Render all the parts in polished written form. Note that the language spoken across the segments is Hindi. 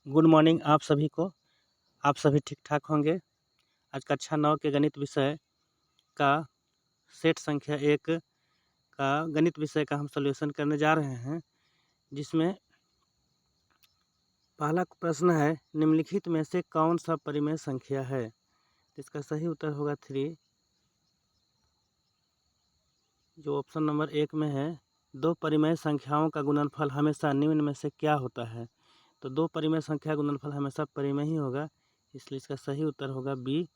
गुड मॉर्निंग आप सभी को। आप सभी ठीक-ठाक होंगे। आज कक्षा 9 के गणित विषय का सेट संख्या 1 का गणित विषय का हम सॉल्यूशन करने जा रहे हैं, जिसमें पहला प्रश्न है, निम्नलिखित में से कौन सा परिमेय संख्या है? इसका सही उत्तर होगा 3। जो ऑप्शन नंबर 1 में है, दो परिमेय संख्याओं का गुणनफल हमेशा निम्न में से क्या होता है? तो दो परिमेय संख्या गुणनफल हमेशा परिमेय ही होगा, इसलिए इसका सही उत्तर होगा बी।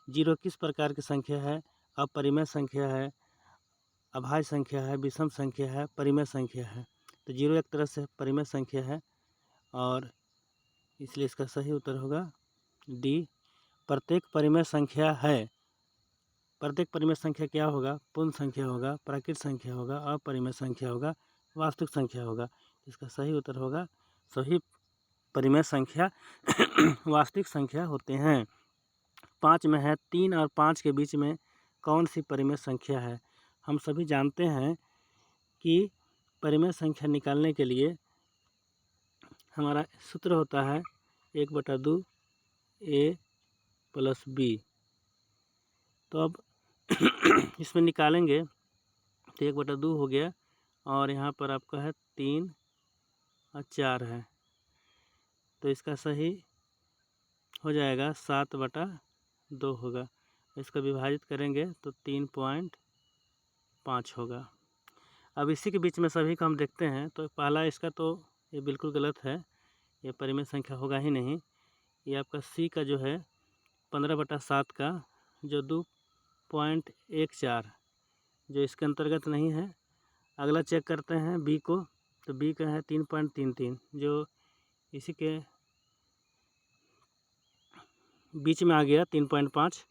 0 किस प्रकार की संख्या है? अपरिमेय संख्या है, अभाज्य संख्या है, विषम संख्या है, परिमेय संख्या है। तो 0 एक तरह से परिमेय संख्या है और इसलिए इसका सही उत्तर होगा डी। प्रत्येक परिमेय संख्या है। प्रत्येक परिमेय संख्या क्या होगा? पूर्ण संख्या होगा, प्राकृत संख्या होगा, अपरिमेय संख्या होगा, वास्तविक संख्या होगा। इसका सही उत्तर होगा सभी परिमेय संख्या वास्तविक संख्या होते हैं। 5 में है, 3 और 5 के बीच में कौन सी परिमेय संख्या है? हम सभी जानते हैं कि परिमेय संख्या निकालने के लिए हमारा सूत्र होता है 1/2 a + b। तो अब इसमें निकालेंगे तो 1/2 हो गया और यहाँ पर आपका है 3 और 4 है, तो इसका सही हो जाएगा 7/2 होगा। इसको विभाजित करेंगे तो 3.5 होगा। अब इसी के बीच में सभी को हम देखते हैं, तो पहला इसका तो ये बिल्कुल गलत है, ये परिमेय संख्या होगा ही नहीं। ये आपका सी का जो है 15/7 का जो 2.14 जो इसके अंतर्गत नहीं है। अगला चेक करते हैं बी को, तो बी का है 3.33 जो इसी के बीच में आ गया 3.5,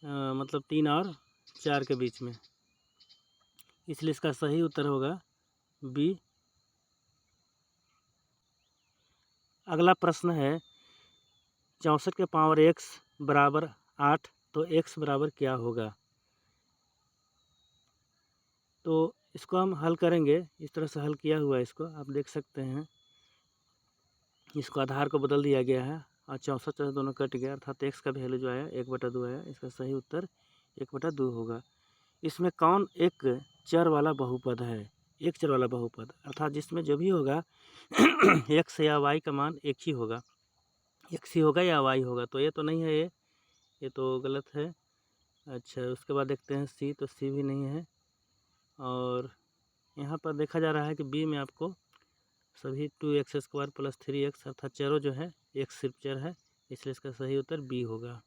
मतलब 3 और 4 के बीच में, इसलिए इसका सही उत्तर होगा बी। अगला प्रश्न है 64 के पावर x बराबर 8, तो x बराबर क्या होगा? तो इसको हम हल करेंगे, इस तरह से हल किया हुआ है, इसको आप देख सकते हैं। इसको आधार को बदल दिया गया है और 64 दोनों कट गया, अर्थात x का वैल्यू जो आया 1/2 आया। इसका सही उत्तर 1/2 होगा। इसमें कौन एक चर वाला बहुपद है? एक चर वाला बहुपद अर्थात जिसमें जो भी होगा x या y का मान एक ही होगा, x ही होगा या y होगा। तो ये तो नहीं है, ये तो गलत है। अच्छा, उसके बाद देखते हैं सी, तो सी भी नहीं है। और यहाँ पर देखा जा रहा है कि बी में आपको सभी 2x² + 3x अर्थात चरों जो है, एक सिर्फ चर है, इसलिए इसका सही उत्तर बी होगा।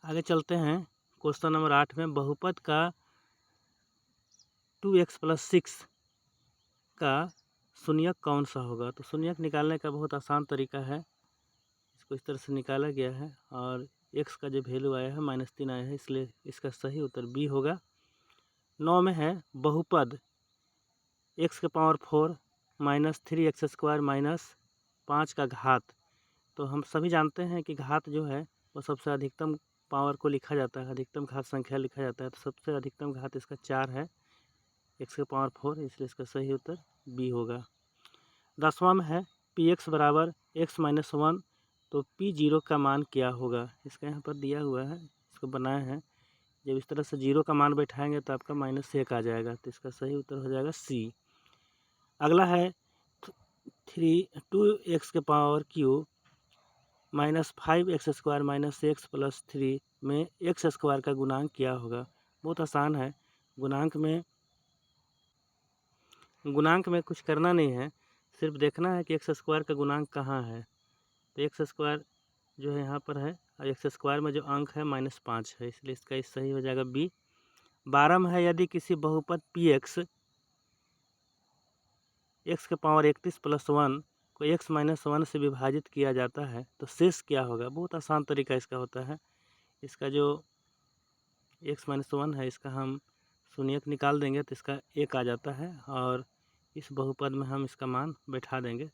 आगे चलते हैं क्वेश्चन नंबर 8 में, बहुपद का 2x + 6 का शून्यक कौन सा होगा? तो शून्यक निकालने का बहुत आसान तरीका है, इसको इस तरह से निकाला गया है और x का जो वैल्यू आया है -3 आया है, इसलिए इसका सही उत्तर बी होगा। 9 में है, बहुपद x⁴ -3x² - 5 का घात। तो हम सभी जानते हैं कि घात जो है वो सबसे अधिकतम पावर को लिखा जाता है, अधिकतम घात संख्या लिखा जाता है। तो सबसे अधिकतम घात इसका 4 है, x⁴, इसलिए इसका सही उत्तर बी होगा। 10वां में है, px बराबर x - 1, तो p0 का मान क्या होगा? इसका यहाँ पर दिया हुआ है, इसको बनाया है। जब इस तरह से 0 का मान बैठाएंगे तो आपका -1 आ जाएगा, तो इसका सही उत्तर हो जाएगा सी। अगला है 2x³ -5x² - x + 3 में x² का गुणांक क्या होगा? बहुत आसान है। गुणांक में कुछ करना नहीं है, सिर्फ देखना है कि x² का गुणांक कहाँ है। तो x² जो है यहाँ पर है और x² में जो अंक है -5 है, इसलिए इसका सही हो जाएगा बी। 12 में है, यदि किसी बहुपद px x⁻31 + 1 को x - 1 से विभाजित किया जाता है तो शेष क्या होगा? बहुत आसान तरीका इसका होता है। इसका जो x - 1 है, इसका हम शून्यक निकाल देंगे तो इसका 1 आ जाता है और इस बहुपद में हम इसका मान बैठा देंगे।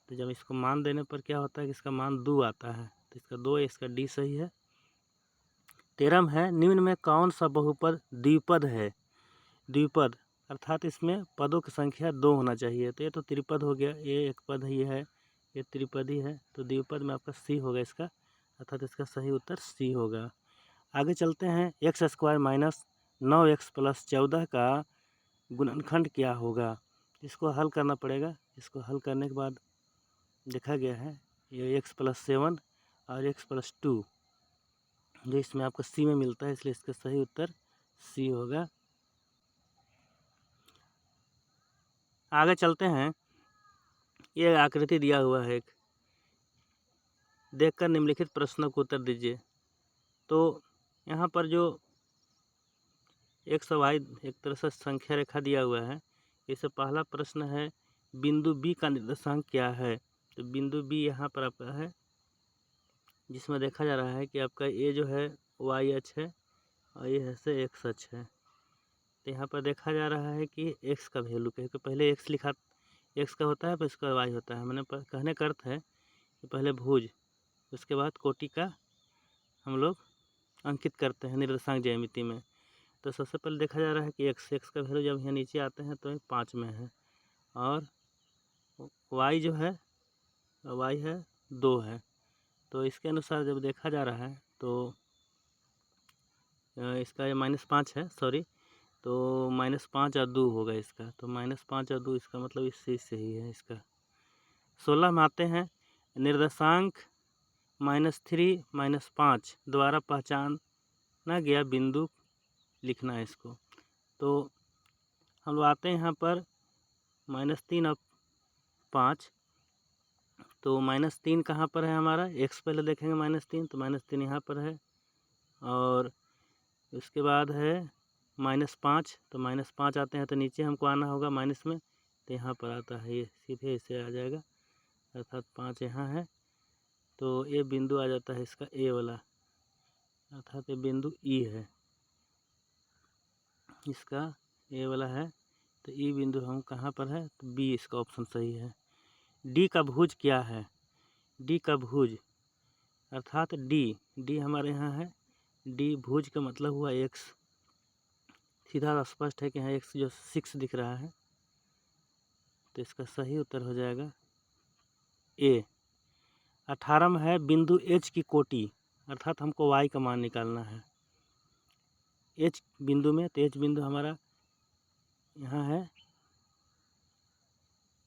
तो जब इसको मान देने पर क्या होता है कि इसका मान 2 आता है, तो इसका 2 है, इसका डी सही है। 13 में है, निम्न में कौन सा बहुपद द्विपद है? द्विपद अर्थात इसमें पदों की संख्या 2 होना चाहिए। तो ये तो त्रिपद हो गया, ये एक पद ही है, ये त्रिपदी है, तो द्विपद में आपका सी होगा इसका, अर्थात इसका सही उत्तर सी होगा। आगे चलते हैं। X square minus 9x plus 14 का गुणनखंड क्या होगा। इसको हल करना पड़ेगा। इसको हल करने के बाद देखा गया है ये x प्लस 7 और x प्लस 2 जो इसमें आपको सी में मिलता है, इसलिए इसका सही उत्तर सी होगा। आगे चलते हैं। ये आकृति दिया हुआ है एक, देखकर निम्नलिखित प्रश्नों को उत्तर दीजिए। तो यहाँ पर जो x और y एक तरह से संख्या रेखा दिया हुआ है। इससे पहला प्रश्न है बिंदु B का निर्देशांक क्या है। तो बिंदु B यहाँ पर आपका है, जिसमें देखा जा रहा है कि आपका ये जो है y अक्ष है और ये है x अक्ष है। तो यहाँ पर देखा जा रहा है कि x का वैल्यू कहीं पहले x लिखा, x का होता है फिर इसका y होता है। मैंने कहने का अर्थ है कि पहले भुज, उसके बाद कोटि का हम लोग अंकित करते हैं निर्देशांक ज्यामिति में। तो सबसे पहले देखा जा रहा है कि x का वैल्यू जब यहाँ नीचे आते हैं तो 5 में है, और y जो है y है 2 है। तो इसके अनुसार जब देखा जा रहा है तो इसका ये -5 है, सॉरी, तो -5 और 2 होगा इसका। तो -5 और 2 इसका मतलब इस चीज़ से ही है इसका। 16 में आते हैं। निर्देशांक -3 -5 द्वारा पहचाना गया बिंदु लिखना है इसको। तो हम लोग आते हैं यहाँ पर -3 और 5। तो -3 कहाँ पर है हमारा, x पहले देखेंगे -3, तो -3 यहाँ पर है, और उसके बाद है -5। तो -5 आते हैं तो नीचे हमको आना होगा माइनस में, तो यहाँ पर आता है, ये सीधे इसे आ जाएगा, अर्थात 5 यहाँ है। तो ये बिंदु आ जाता है इसका ए वाला, अर्थात ये बिंदु ई है, इसका ए वाला है। तो ई बिंदु हम कहाँ पर है, तो बी इसका ऑप्शन सही है। डी का भुज क्या है। डी का भुज अर्थात डी हमारे यहाँ है। डी भुज का मतलब हुआ x, सीधा स्पष्ट है कि यहाँ x जो 6 दिख रहा है, तो इसका सही उत्तर हो जाएगा ए। 18 में है बिंदु h की कोटि, अर्थात हमको y का मान निकालना है h बिंदु में। तो h बिंदु हमारा यहाँ है,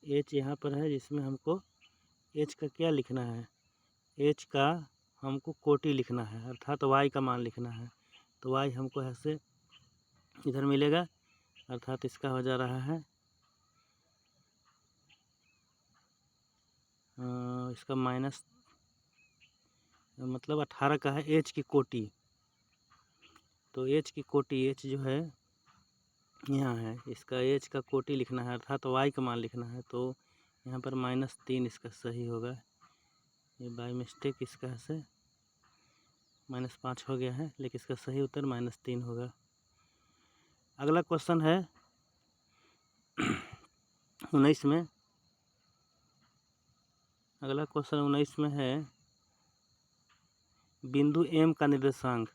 h यहाँ पर है, जिसमें हमको h का क्या लिखना है, h का हमको कोटि लिखना है, अर्थात y का मान लिखना है। तो y हमको ऐसे इधर मिलेगा, अर्थात इसका हो जा रहा है इसका माइनस, मतलब 18 का है h की कोटि। तो h की कोटि, h जो है यहाँ है, इसका h का कोटि लिखना है, अर्थात y का मान लिखना है। तो यहाँ पर -3 इसका सही होगा। ये बाय मिस्टेक इसका से -5 हो गया है, लेकिन इसका सही उत्तर -3 होगा। अगला क्वेश्चन है 19 में। अगला क्वेश्चन 19 में है बिंदु M का निर्देशांक।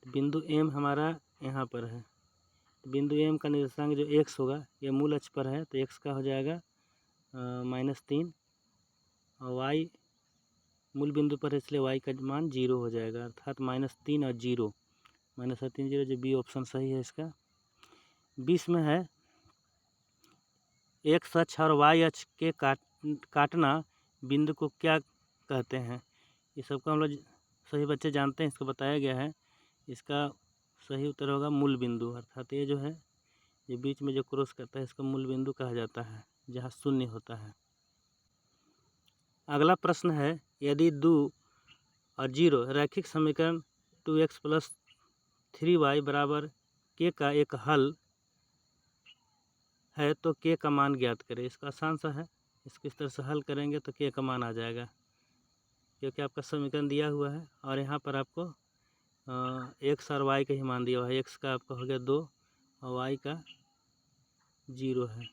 बिंदु M हमारा यहाँ पर है। बिंदु M का निर्देशांक जो x होगा, ये मूल अक्ष पर है, तो x का हो जाएगा -3, और y मूल बिंदु पर है, इसलिए y का मान 0 हो जाएगा, अर्थात -3 और 0, -3 0, जो बी ऑप्शन सही है इसका। 20 में है x अक्ष और y अक्ष के काटना बिंदु को क्या कहते हैं। ये सबको हम लोग सही बच्चे जानते हैं, इसको बताया गया है। इसका सही उत्तर होगा मूल बिंदु, अर्थात ये जो है, ये बीच में जो क्रॉस करता है, इसका मूल बिंदु कहा जाता है, जहाँ शून्य होता है। अगला प्रश्न है यदि 2 और 0 रैखिक समीकरण 2x प्लस 3y बराबर k का एक हल है तो k का मान ज्ञात करें। इसका आसान सा है, इसको इस तरह से हल करेंगे तो k का मान आ जाएगा, क्योंकि आपका समीकरण दिया हुआ है और यहाँ पर आपको x और y का ही मान दिया हुआ है। x का आपका हो गया 2 और y का 0 है,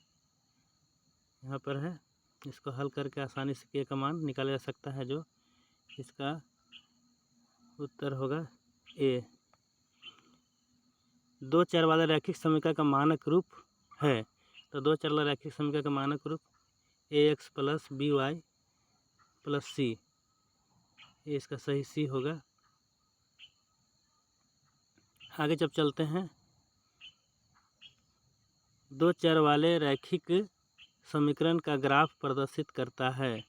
यहाँ पर है। इसको हल करके आसानी से k का मान निकाला जा सकता है, जो इसका उत्तर होगा ए। 2 चर वाले रैखिक समीकरण का मानक रूप है। तो 2 चर वाला रैखिक समीकरण का मानक रूप ax प्लस by प्लस सी, ये इसका सही सी होगा। आगे जब चलते हैं, दो चर वाले रैखिक समीकरण का ग्राफ प्रदर्शित करता है।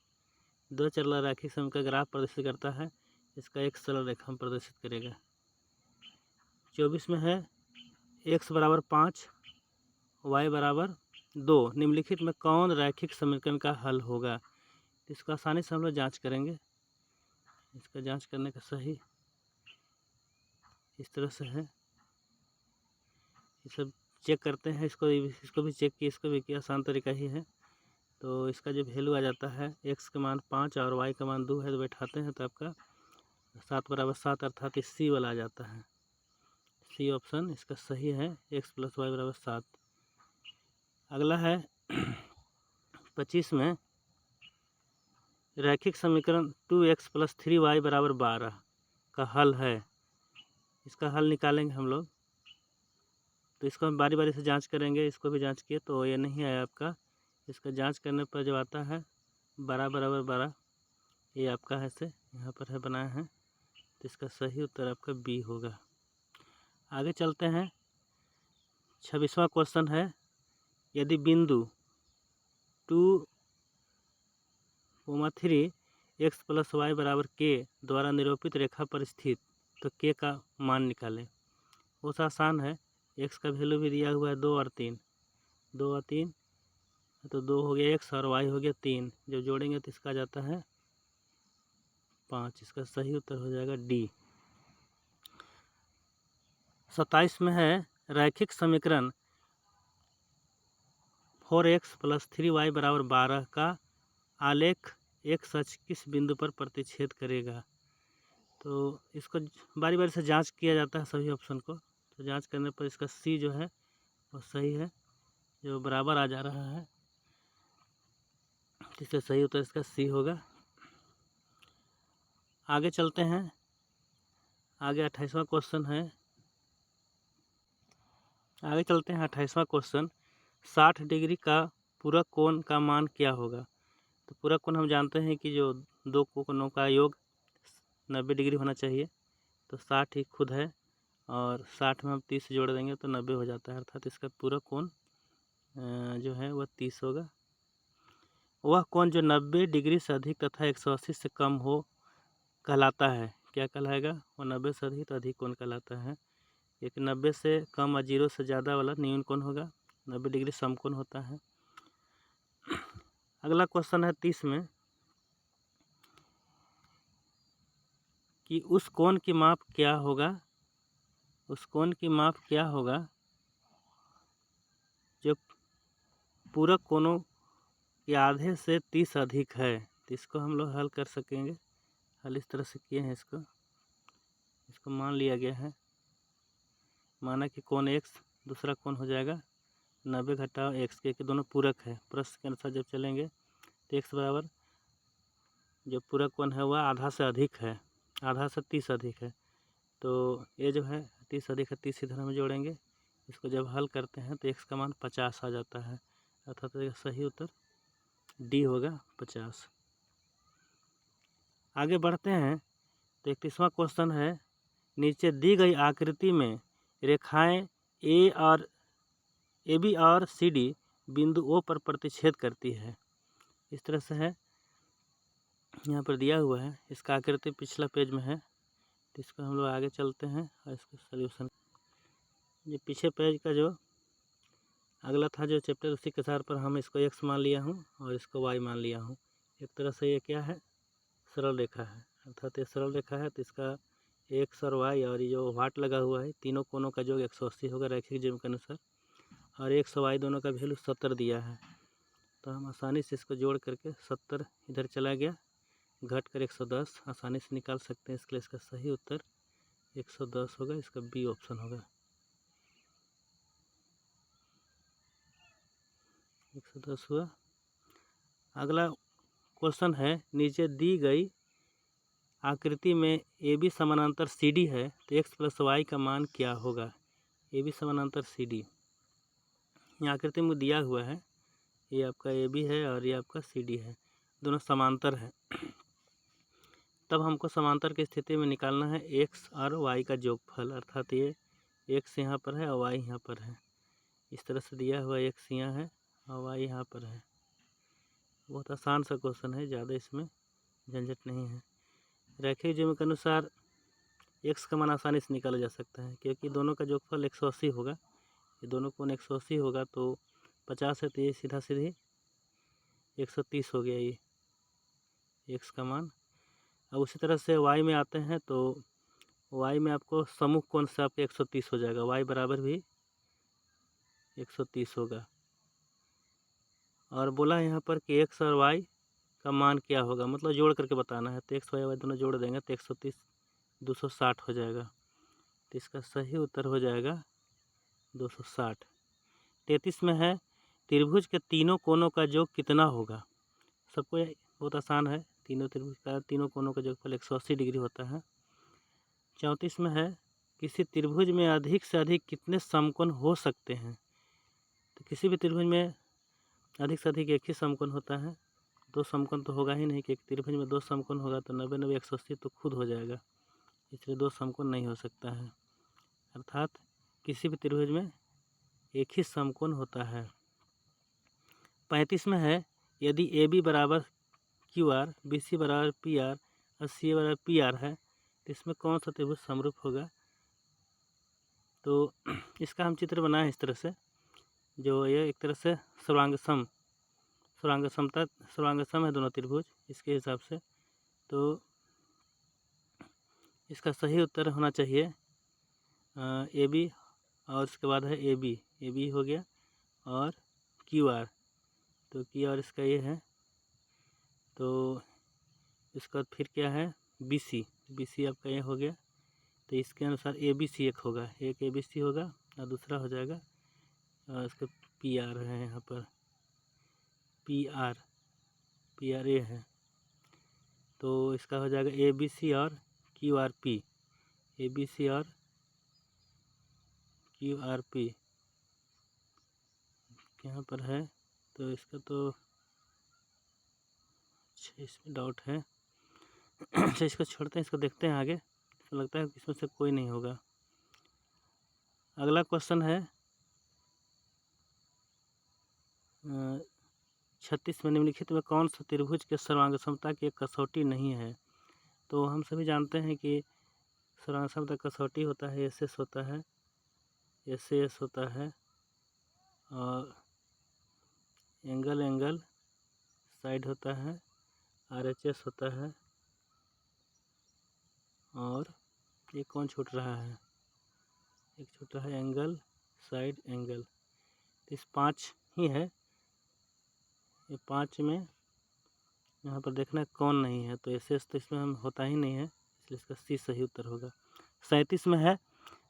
दो चर वाला रैखिक समीकरण का ग्राफ प्रदर्शित करता है, इसका एक सरल रेखा प्रदर्शित करेगा। 24 में है x बराबर 5 y बराबर 2, निम्नलिखित में कौन रैखिक समीकरण का हल होगा। इसको आसानी से हम लोग जाँच करेंगे। इसका जाँच करने का सही इस तरह से है, ये सब चेक करते हैं। इसको भी चेक किया, इसको भी किया, आसान तरीका ही है। तो इसका जो वैल्यू आ जाता है, x का मान 5 और y का मान 2 है, तो बैठाते हैं तो आपका 7 बराबर 7 अर्थात इस सी वाला आ जाता है। सी ऑप्शन इसका सही है, x प्लस वाई बराबर 7। अगला है 25 में रैखिक समीकरण 2x प्लस 3y बराबर 12 का हल है। इसका हल निकालेंगे हम लोग, तो इसको हम बारी बारी से जांच करेंगे। इसको भी जांच किए तो ये नहीं आया आपका। इसका जांच करने पर जब आता है 12 बराबर 12, ये आपका है से यहाँ पर है बनाया है, तो इसका सही उत्तर आपका बी होगा। आगे चलते हैं, 26वां क्वेश्चन है, यदि बिंदु 2,3 x प्लस वाई बराबर के द्वारा निरूपित रेखा पर स्थित, तो के का मान निकालें। बहुत आसान है, x का वैल्यू भी दिया हुआ है 2 और 3, 2 और 3 तो 2 हो गया x और y हो गया 3, जब जोड़ेंगे तो इसका जाता है 5। इसका सही उत्तर हो जाएगा डी। 27 में है रैखिक समीकरण 4x प्लस 3y बराबर 12 का आलेख एक सच किस बिंदु पर प्रतिच्छेद करेगा। तो इसको बारी बारी से जांच किया जाता है सभी ऑप्शन को। तो जांच करने पर इसका सी जो है वो सही है, जो बराबर आ जा रहा है, इससे सही उत्तर इसका सी होगा। आगे चलते हैं, आगे 28वां क्वेश्चन है। आगे चलते हैं 28वां क्वेश्चन, 60 डिग्री का पूरक कोण का मान क्या होगा। तो पूरक कोण हम जानते हैं कि जो दो कोणों का योग 90 डिग्री होना चाहिए, तो 60 ही खुद है, और 60 में हम 30 जोड़ देंगे तो 90 हो जाता है, अर्थात इसका पूरक कोण जो है वह 30 होगा। वह कोण जो 90 डिग्री से अधिक तथा 180 से कम हो कहलाता है, क्या कहलाएगा। वो 90 से अधिक तो अधिक कोण कहलाता है। एक 90 से कम और 0 से ज़्यादा वाला न्यून कोण होगा, 90 डिग्री समकोण होता है। अगला क्वेश्चन है 30 में, कि उस कोण की माप क्या होगा। उस कोण की माप क्या होगा जो पूरक कोणों के आधे से 30 अधिक है। तो इसको हम लोग हल कर सकेंगे। हल इस तरह से किए हैं, इसको मान लिया गया है, माना कि कोण x, दूसरा कोण हो जाएगा 90 घटाओ x के, दोनों पूरक है। प्रश्न के अनुसार जब चलेंगे तो x बराबर जो पूरक कोण है वह आधा से अधिक है, आधा से 30 अधिक है, तो ये जो है 30 अधिक है, 30 इधर हम जोड़ेंगे। इसको जब हल करते हैं तो x का मान 50 आ जाता है, अर्थात सही उत्तर डी होगा 50। आगे बढ़ते हैं तो 31वां क्वेश्चन है, नीचे दी गई आकृति में रेखाएं ए बी और सी डी बिंदु ओ पर प्रतिच्छेद करती है। इस तरह से है, यहाँ पर दिया हुआ है, इसका आकृति पिछला पेज में है, तो इसको हम लोग आगे चलते हैं और इसका सल्यूशन। ये पीछे पेज का जो अगला था जो चैप्टर, उसी के आधार पर हम इसको x मान लिया हूँ और इसको y मान लिया हूँ। एक तरह से ये क्या है, सरल रेखा है, अर्थात ये सरल रेखा है, तो इसका x और y और ये जो वाट लगा हुआ है, तीनों कोणों का योग 180 होगा रैखिक नियम के अनुसार, और x और y दोनों का वैल्यू 70 दिया है। तो हम आसानी से इसको जोड़ करके 70 इधर चला गया, घट कर 110 आसानी से निकाल सकते हैं। इसके लिए इसका सही उत्तर 110 होगा, इसका बी ऑप्शन होगा। 110 हुआ। अगला क्वेश्चन है, नीचे दी गई आकृति में ए बी समानांतर सी डी है, तो x प्लस वाई का मान क्या होगा। ए बी समानांतर सी डी, ये आकृति में दिया हुआ है, ये आपका ए बी है और ये आपका सी डी है, दोनों समांतर है। तब हमको समांतर की स्थिति में निकालना है x और y का योगफल, अर्थात ये x यहाँ पर है और y यहाँ पर है। इस तरह से दिया हुआ x यहाँ है और y यहाँ पर है। बहुत आसान सा क्वेश्चन है, ज़्यादा इसमें झंझट नहीं है। रैखिक जियोमेट्री के अनुसार x का मान आसानी से निकाला जा सकता है, क्योंकि दोनों का योगफल 180 होगा। ये दोनों कोण 180 होगा तो 50 है, तो ये सीधा सीधी 130 हो गया ये x का मान। अब उसी तरह से y में आते हैं तो y में आपको सम्मुख कोण से आपके 130 हो जाएगा, y बराबर भी 130 होगा। और बोला है यहाँ पर कि x और y का मान क्या होगा, मतलब जोड़ करके बताना है। तो x y दोनों जोड़ देंगे तो 130 260 हो जाएगा। तो इसका सही उत्तर हो जाएगा 260। 33 में है त्रिभुज के तीनों कोनों का योग कितना होगा। सबको बहुत आसान है, तीनों त्रिभुज का तीनों कोनों का योगफल 180 डिग्री होता है। 34 में है किसी त्रिभुज में अधिक से अधिक कितने समकोण हो सकते हैं। तो किसी भी त्रिभुज में अधिक से अधिक एक ही समकोण होता है, दो समकोण तो होगा ही नहीं, कि एक त्रिभुज में दो समकोण होगा तो 90 90 180 तो खुद हो जाएगा, इसलिए दो समकोण नहीं हो सकता है। अर्थात किसी भी त्रिभुज में एक ही समकोण होता है। 35 में है यदि ए बी बराबर क्यू आर, बी सी बराबर पी आर और सी बराबर पी आर है तो इसमें कौन सा त्रिभुज समरूप होगा। तो इसका हम चित्र बनाए इस तरह से, जो ये एक तरह से सर्वांगसम है दोनों त्रिभुज इसके हिसाब से। तो इसका सही उत्तर होना चाहिए ए बी, और उसके बाद है ए बी हो गया और क्यू आर। तो क्यू आर इसका ये है, तो इसके बाद फिर क्या है बी सी आपका ये हो गया। तो इसके अनुसार ए बी सी एक होगा, एक ए बी सी होगा और दूसरा हो जाएगा इसका पी आर है, यहाँ पर पी आर ए है। तो इसका हो जाएगा ए बी सी और Q R P, A B C और क्यू आर पी यहाँ पर है। तो इसका तो अच्छा इसमें डाउट है। अच्छा इसको छोड़ते हैं, इसको देखते हैं आगे। तो लगता है इसमें से कोई नहीं होगा। अगला क्वेश्चन है 36 में निम्नलिखित में कौन सा त्रिभुज के सर्वांग समता की एक कसौटी नहीं है। तो हम सभी जानते हैं कि सर्वांग समता कसौटी होता है एस होता है, एस होता है और एंगल साइड होता है, RHS होता है और एक कौन छूट रहा है, एक छूट रहा है एंगल साइड एंगल। इस 5 ही है, ये 5 में यहाँ पर देखना कौन नहीं है। तो एस तो इसमें हम होता ही नहीं है, इसलिए इसका सी सही उत्तर होगा। 37 में है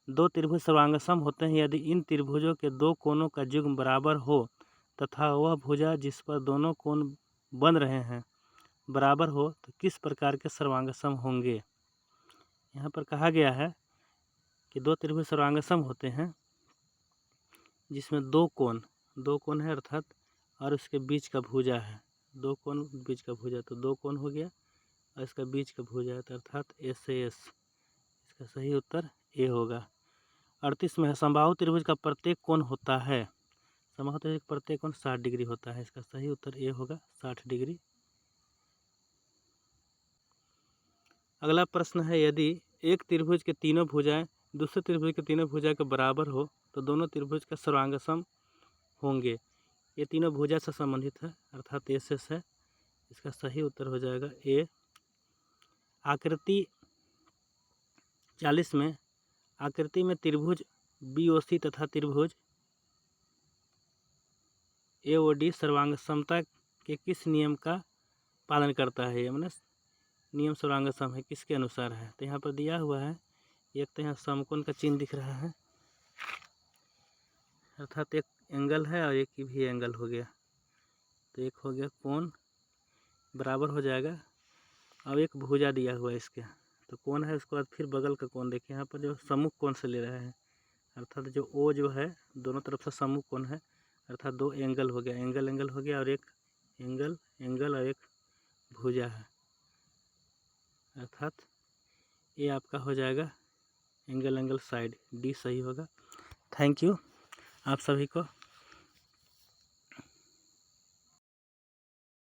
दो त्रिभुज सर्वांगसम होते हैं यदि इन त्रिभुजों के दो कोनों का युग्म बराबर हो तथा वह भुजा जिस पर दोनों कोण बन रहे हैं बराबर हो तो किस प्रकार के सर्वांगसम होंगे। यहाँ पर कहा गया है कि दो त्रिभुज सर्वांगसम होते हैं जिसमें दो कोण है अर्थात, और उसके बीच का भुजा है, दो कोण बीच का भुजा, तो दो कोण हो गया और इसका बीच का भुजा है, तो अर्थात एस इसका सही उत्तर ए होगा। 38 में है समबाहु त्रिभुज का प्रत्येक कोण होता है, समबाहु त्रिभुज का प्रत्येक कोण 60 डिग्री होता है, इसका सही उत्तर ए होगा 60 डिग्री। अगला प्रश्न है यदि एक त्रिभुज के तीनों भुजाएं दूसरे त्रिभुज के तीनों भुजा के बराबर हो तो दोनों त्रिभुज का सर्वांगसम होंगे। ये तीनों भुजा से संबंधित है अर्थात एस है, इसका सही उत्तर हो जाएगा ए। आकृति 40 में आकृति में त्रिभुज BOC तथा त्रिभुज AOD सर्वांग समता के किस नियम का पालन करता है। मतलब नियम सर्वांगसम है किसके अनुसार है। तो यहाँ पर दिया हुआ है, एक तो यहाँ समकोण का चिन्ह दिख रहा है अर्थात एक एंगल है और एक की भी एंगल हो गया, तो एक हो गया कोण बराबर हो जाएगा। अब एक भुजा दिया हुआ है इसके, तो कोण है उसके बाद फिर बगल का कोण देखिए, यहाँ पर जो सम्मुख कोण से ले रहा है अर्थात जो ओ जो है दोनों तरफ से सम्मुख कोण है अर्थात दो एंगल हो गया, एंगल हो गया और एक एंगल और एक भुजा है। अर्थात ये आपका हो जाएगा एंगल साइड, डी सही होगा। थैंक यू आप सभी को।